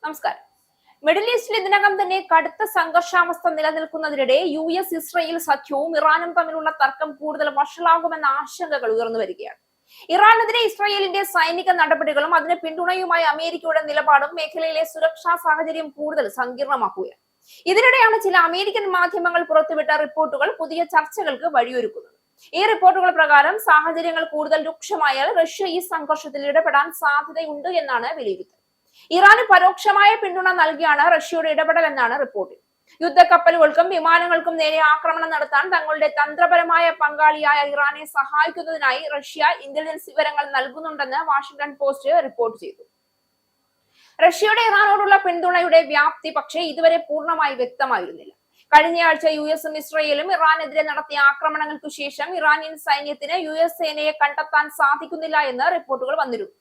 നമസ്കാരം. മിഡിൽ ഈസ്റ്റിൽ ഇതിനകം തന്നെ കടുത്ത സംഘർഷാവസ്ഥ നിലനിൽക്കുന്നതിനിടെ US-ഇസ്രയേൽ സഖ്യവും ഇറാനും തമ്മിലുള്ള തർക്കം കൂടുതൽ വഷളാകുമെന്ന ആശങ്കകൾ ഉയർന്നു വരികയാണ്. ഇറാനെതിരെ ഇസ്രയേലിന്റെ സൈനിക നടപടികളും അതിന് പിന്തുണയുമായി അമേരിക്കയുടെ നിലപാടും മേഖലയിലെ സുരക്ഷാ സാഹചര്യം കൂടുതൽ സങ്കീർണമാക്കുകയാണ്. ഇതിനിടെയാണ് ചില അമേരിക്കൻ മാധ്യമങ്ങൾ പുറത്തുവിട്ട റിപ്പോർട്ടുകൾ പുതിയ ചർച്ചകൾക്ക് വഴിയൊരുക്കുന്നത്. ഈ റിപ്പോർട്ടുകൾ പ്രകാരം സാഹചര്യങ്ങൾ കൂടുതൽ രൂക്ഷമായാൽ റഷ്യ ഈ സംഘർഷത്തിൽ ഇടപെടാൻ സാധ്യതയുണ്ട് എന്നാണ് വിലയിരുത്തൽ. ഇറാന് പരോക്ഷമായ പിന്തുണ നൽകിയാണ് റഷ്യയുടെ ഇടപെടൽ എന്നാണ് റിപ്പോർട്ട്. യുദ്ധക്കപ്പലുകൾക്കും വിമാനങ്ങൾക്കും നേരെ ആക്രമണം നടത്താൻ തങ്ങളുടെ തന്ത്രപരമായ പങ്കാളിയായ ഇറാനെ സഹായിക്കുന്നതിനായി റഷ്യ ഇന്റലിജൻസ് വിവരങ്ങൾ നൽകുന്നുണ്ടെന്ന് വാഷിംഗ്ടൺ പോസ്റ്റ് റിപ്പോർട്ട് ചെയ്തു. റഷ്യയുടെ ഇറാനോടുള്ള പിന്തുണയുടെ വ്യാപ്തി പക്ഷേ ഇതുവരെ പൂർണ്ണമായി വ്യക്തമായിരുന്നില്ല. കഴിഞ്ഞയാഴ്ച US-ഉം ഇസ്രയേലും ഇറാനെതിരെ നടത്തിയ ആക്രമണങ്ങൾക്കു ശേഷം ഇറാനിയൻ സൈന്യത്തിന് US സേനയെ കണ്ടെത്താൻ സാധിക്കുന്നില്ല എന്ന് റിപ്പോർട്ടുകൾ വന്നിരുന്നു.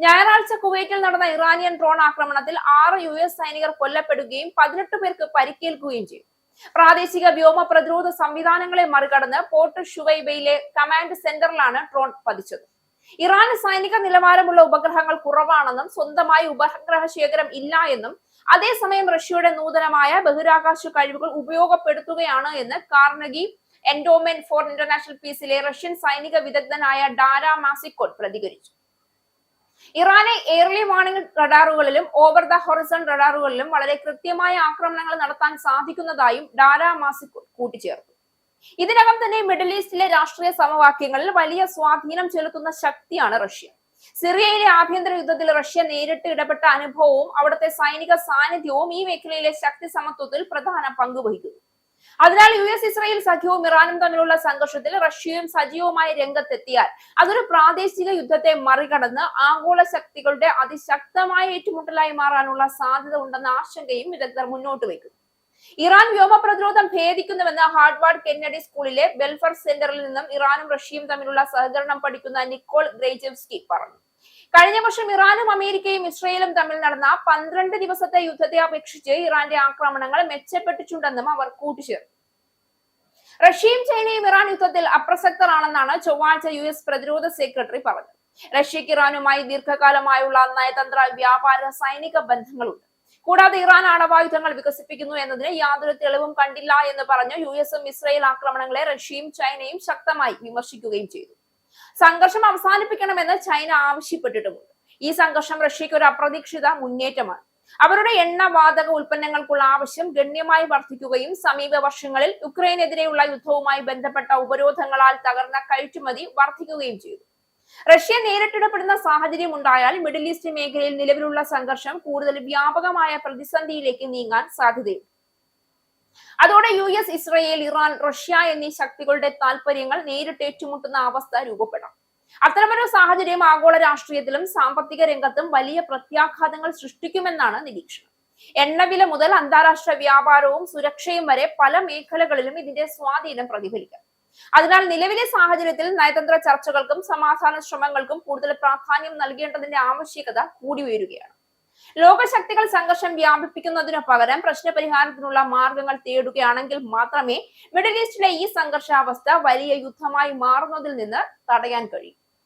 ഞായറാഴ്ച കുവൈറ്റിൽ നടന്ന ഇറാനിയൻ ഡ്രോൺ ആക്രമണത്തിൽ 6 US സൈനികർ കൊല്ലപ്പെടുകയും 18 പേർക്ക് പരിക്കേൽക്കുകയും ചെയ്തു. പ്രാദേശിക വ്യോമ പ്രതിരോധ സംവിധാനങ്ങളെ മറികടന്ന് പോർട്ട് ഷുവൈബയിലെ കമാൻഡ് സെന്ററിലാണ് ഡ്രോൺ പതിച്ചത്. ഇറാന് സൈനിക നിലവാരമുള്ള ഉപഗ്രഹങ്ങൾ കുറവാണെന്നും സ്വന്തമായി ഉപഗ്രഹ ശേഖരം ഇല്ല എന്നും അതേസമയം റഷ്യയുടെ നൂതനമായ ബഹിരാകാശ കഴിവുകൾ ഉപയോഗപ്പെടുത്തുകയാണ് എന്ന് കാർണഗി എൻഡോമെന്റ് ഫോർ ഇന്റർനാഷണൽ പീസിലെ റഷ്യൻ സൈനിക വിദഗ്ധനായ ഡാര മാസിക്കോട്ട് പ്രതികരിച്ചു. ഇറാനെ എയർലി വാർണിംഗ് റഡാറുകളിലും ഓവർ ദ ഹൊറിസൺ റഡാറുകളിലും വളരെ കൃത്യമായ ആക്രമണങ്ങൾ നടത്താൻ സാധിക്കുന്നതായും ഡാര മാസിക്കോട്ട് കൂട്ടിച്ചേർത്തു. ഇതിനകം തന്നെ മിഡിൽ ഈസ്റ്റിലെ രാഷ്ട്രീയ സമവാക്യങ്ങളിൽ വലിയ സ്വാധീനം ചെലുത്തുന്ന ശക്തിയാണ് റഷ്യ. സിറിയയിലെ ആഭ്യന്തര യുദ്ധത്തിൽ റഷ്യ നേരിട്ട് ഇടപെട്ട അനുഭവവും അവിടുത്തെ സൈനിക സാന്നിധ്യവും ഈ മേഖലയിലെ ശക്തി സമത്വത്തിൽ പ്രധാന പങ്ക് വഹിക്കുന്നു. അതിനാൽ US-ഇസ്രയേൽ സഖ്യവും ഇറാനും തമ്മിലുള്ള സംഘർഷത്തിൽ റഷ്യയും സജീവമായി രംഗത്തെത്തിയാൽ അതൊരു പ്രാദേശിക യുദ്ധത്തെ മറികടന്ന് ആഗോള ശക്തികളുടെ അതിശക്തമായ ഏറ്റുമുട്ടലായി മാറാനുള്ള സാധ്യത ഉണ്ടെന്ന ആശങ്കയും വിദഗ്ധർ മുന്നോട്ട് വയ്ക്കുന്നു. ഇറാൻ വ്യോമ പ്രതിരോധം ഭേദിക്കുന്നുവെന്ന് ഹാർവാർഡ് കെന്നഡി സ്കൂളിലെ ബെൽഫർ സെന്ററിൽ നിന്നും ഇറാനും റഷ്യയും തമ്മിലുള്ള സഹകരണം പഠിക്കുന്ന നിക്കോൾ ഗ്രേജെവ്സ്കി പറഞ്ഞു. കഴിഞ്ഞ വർഷം ഇറാനും അമേരിക്കയും ഇസ്രയേലും തമ്മിൽ നടന്ന 12 ദിവസത്തെ യുദ്ധത്തെ അപേക്ഷിച്ച് ഇറാന്റെ ആക്രമണങ്ങൾ മെച്ചപ്പെട്ടിട്ടുണ്ടെന്നും അവർ കൂട്ടിച്ചേർത്തു. റഷ്യയും ചൈനയും ഇറാൻ യുദ്ധത്തിൽ അപ്രസക്തരാണെന്നാണ് ചൊവ്വാഴ്ച US പ്രതിരോധ സെക്രട്ടറി പറഞ്ഞത്. റഷ്യക്ക് ഇറാനുമായി ദീർഘകാലമായുള്ള നയതന്ത്ര വ്യാപാര സൈനിക ബന്ധങ്ങളുണ്ട്. കൂടാതെ ഇറാൻ ആണവായുധങ്ങൾ വികസിപ്പിക്കുന്നു എന്നതിന് യാതൊരു തെളിവും കണ്ടില്ല എന്ന് പറഞ്ഞ് US-ഉം ഇസ്രയേൽ ആക്രമണങ്ങളെ റഷ്യയും ചൈനയും ശക്തമായി വിമർശിക്കുകയും ചെയ്തു. സംഘർഷം അവസാനിപ്പിക്കണമെന്ന് ചൈന ആവശ്യപ്പെട്ടിട്ടുമുണ്ട്. ഈ സംഘർഷം റഷ്യക്ക് ഒരു അപ്രതീക്ഷിത മുന്നേറ്റമാണ്. അവരുടെ എണ്ണവാതക ഉൽപ്പന്നങ്ങൾക്കുള്ള ആവശ്യം ഗണ്യമായി വർദ്ധിക്കുകയും സമീപ വർഷങ്ങളിൽ യുക്രൈനെതിരെയുള്ള യുദ്ധവുമായി ബന്ധപ്പെട്ട ഉപരോധങ്ങളാൽ തകർന്ന കയറ്റുമതി വർദ്ധിക്കുകയും ചെയ്തു. റഷ്യ നേരിട്ടിടപെടുന്ന സാഹചര്യം ഉണ്ടായാൽ മിഡിൽ ഈസ്റ്റ് മേഖലയിൽ നിലവിലുള്ള സംഘർഷം കൂടുതൽ വ്യാപകമായ പ്രതിസന്ധിയിലേക്ക് നീങ്ങാൻ സാധ്യതയുണ്ട്. അതോടെ US, ഇസ്രയേൽ, ഇറാൻ, റഷ്യ എന്നീ ശക്തികളുടെ താൽപര്യങ്ങൾ നേരിട്ട് ഏറ്റുമുട്ടുന്ന അവസ്ഥ രൂപപ്പെടാം. അത്തരമൊരു സാഹചര്യം ആഗോള രാഷ്ട്രീയത്തിലും സാമ്പത്തിക രംഗത്തും വലിയ പ്രത്യാഘാതങ്ങൾ സൃഷ്ടിക്കുമെന്നാണ് നിരീക്ഷണം. എണ്ണവില മുതൽ അന്താരാഷ്ട്ര വ്യാപാരവും സുരക്ഷയും വരെ പല മേഖലകളിലും ഇതിന്റെ സ്വാധീനം പ്രതിഫലിക്കാം. അതിനാൽ നിലവിലെ സാഹചര്യത്തിൽ നയതന്ത്ര ചർച്ചകൾക്കും സമാധാന ശ്രമങ്ങൾക്കും കൂടുതൽ പ്രാധാന്യം നൽകേണ്ടതിന്റെ ആവശ്യകത കൂടി ഉയരുകയാണ്. ലോകശക്തികൾ സംഘർഷം വ്യാപിപ്പിക്കുന്നതിനു പകരം പ്രശ്നപരിഹാരത്തിനുള്ള മാർഗങ്ങൾ തേടുകയാണെങ്കിൽ മാത്രമേ മിഡിൽ ഈസ്റ്റിലെ ഈ സംഘർഷാവസ്ഥ വലിയ യുദ്ധമായി മാറുന്നതിൽ നിന്ന് തടയാൻ കഴിയൂ.